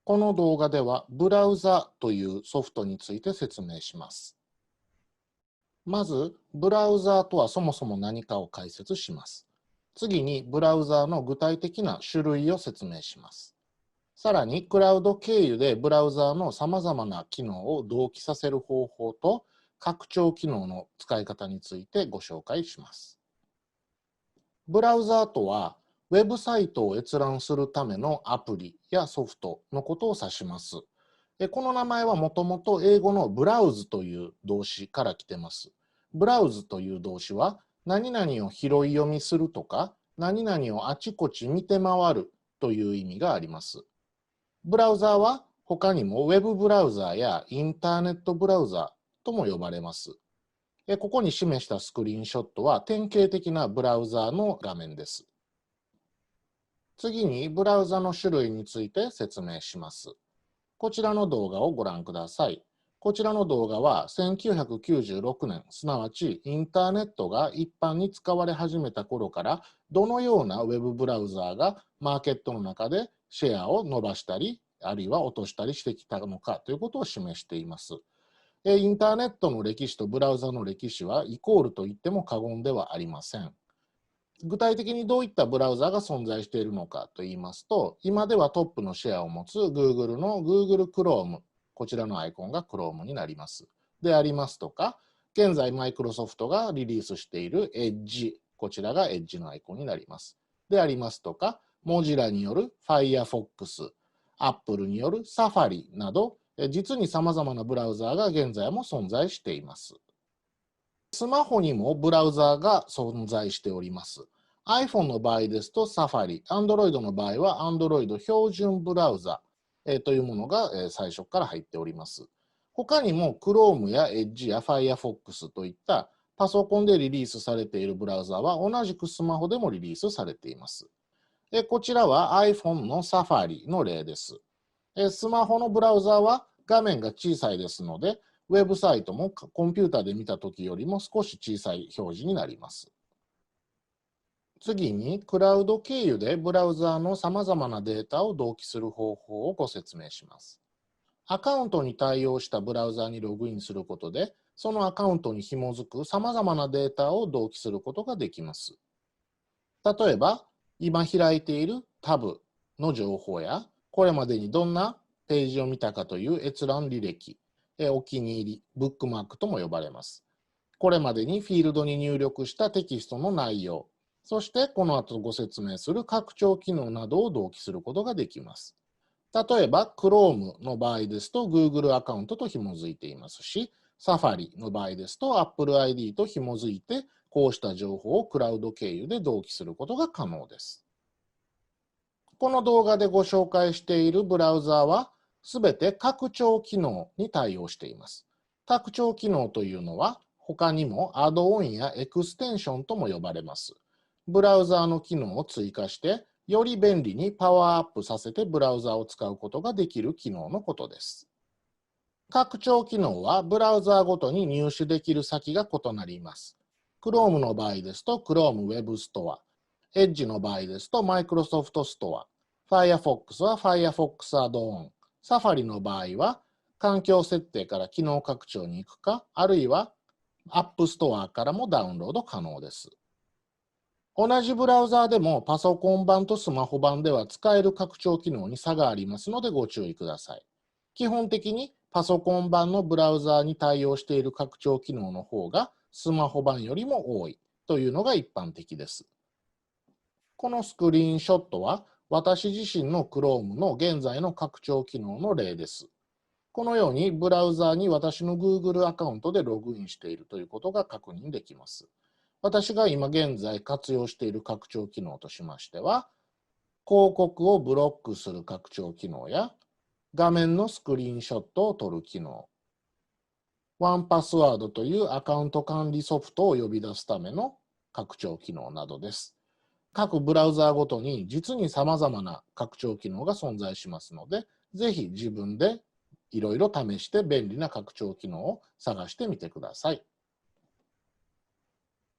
この動画ではブラウザというソフトについて説明します。まず、ブラウザとはそもそも何かを解説します。次に、ブラウザの具体的な種類を説明します。さらに、クラウド経由でブラウザのさまざまな機能を同期させる方法と、拡張機能の使い方についてご紹介します。ブラウザとは、ウェブサイトを閲覧するためのアプリやソフトのことを指します。この名前はもともと英語のブラウズという動詞から来てます。ブラウズという動詞は、何々を拾い読みするとか、何々をあちこち見て回るという意味があります。ブラウザは他にもウェブブラウザやインターネットブラウザとも呼ばれます。ここに示したスクリーンショットは典型的なブラウザの画面です。次にブラウザの種類について説明します。こちらの動画をご覧ください。こちらの動画は1996年、すなわちインターネットが一般に使われ始めた頃からどのようなウェブブラウザーがマーケットの中でシェアを伸ばしたり、あるいは落としたりしてきたのかということを示しています。インターネットの歴史とブラウザの歴史はイコールと言っても過言ではありません。具体的にどういったブラウザが存在しているのかといいますと、今ではトップのシェアを持つ Google の Google Chrome、こちらのアイコンが Chrome になります。でありますとか、現在マイクロソフトがリリースしている Edge、こちらが Edge のアイコンになります。でありますとか、Mozilla による Firefox、Apple による Safari など、実に様々なブラウザーが現在も存在しています。スマホにもブラウザーが存在しております。iPhone の場合ですと Safari、Android の場合は Android 標準ブラウザというものが最初から入っております。他にも Chrome や Edge や Firefox といったパソコンでリリースされているブラウザは同じくスマホでもリリースされています。こちらは iPhone の Safari の例です。スマホのブラウザは画面が小さいですので、ウェブサイトもコンピュータで見たときよりも少し小さい表示になります。次に、クラウド経由でブラウザーのさまざまなデータを同期する方法をご説明します。アカウントに対応したブラウザーにログインすることで、そのアカウントに紐づくさまざまなデータを同期することができます。例えば、今開いているタブの情報や、これまでにどんなページを見たかという閲覧履歴、お気に入り、ブックマークとも呼ばれます。これまでにフィールドに入力したテキストの内容、そしてこの後ご説明する拡張機能などを同期することができます。例えば、Chrome の場合ですと Google アカウントと紐づいていますし、Safari の場合ですと Apple ID と紐づいて、こうした情報をクラウド経由で同期することが可能です。この動画でご紹介しているブラウザーは、すべて拡張機能に対応しています。拡張機能というのは、他にもアドオンやエクステンションとも呼ばれます。ブラウザーの機能を追加して、より便利にパワーアップさせてブラウザを使うことができる機能のことです。拡張機能はブラウザーごとに入手できる先が異なります。Chrome の場合ですと Chrome Web Store、Edge の場合ですと Microsoft Store、Firefox は Firefox Add-on、Safari の場合は環境設定から機能拡張に行くか、あるいは App Store からもダウンロード可能です。同じブラウザーでもパソコン版とスマホ版では使える拡張機能に差がありますのでご注意ください。基本的にパソコン版のブラウザーに対応している拡張機能の方がスマホ版よりも多いというのが一般的です。このスクリーンショットは私自身の Chrome の現在の拡張機能の例です。このようにブラウザーに私の Google アカウントでログインしているということが確認できます。私が今現在活用している拡張機能としましては、広告をブロックする拡張機能や、画面のスクリーンショットを撮る機能、ワンパスワードというアカウント管理ソフトを呼び出すための拡張機能などです。各ブラウザーごとに実に様々な拡張機能が存在しますので、ぜひ自分でいろいろ試して便利な拡張機能を探してみてください。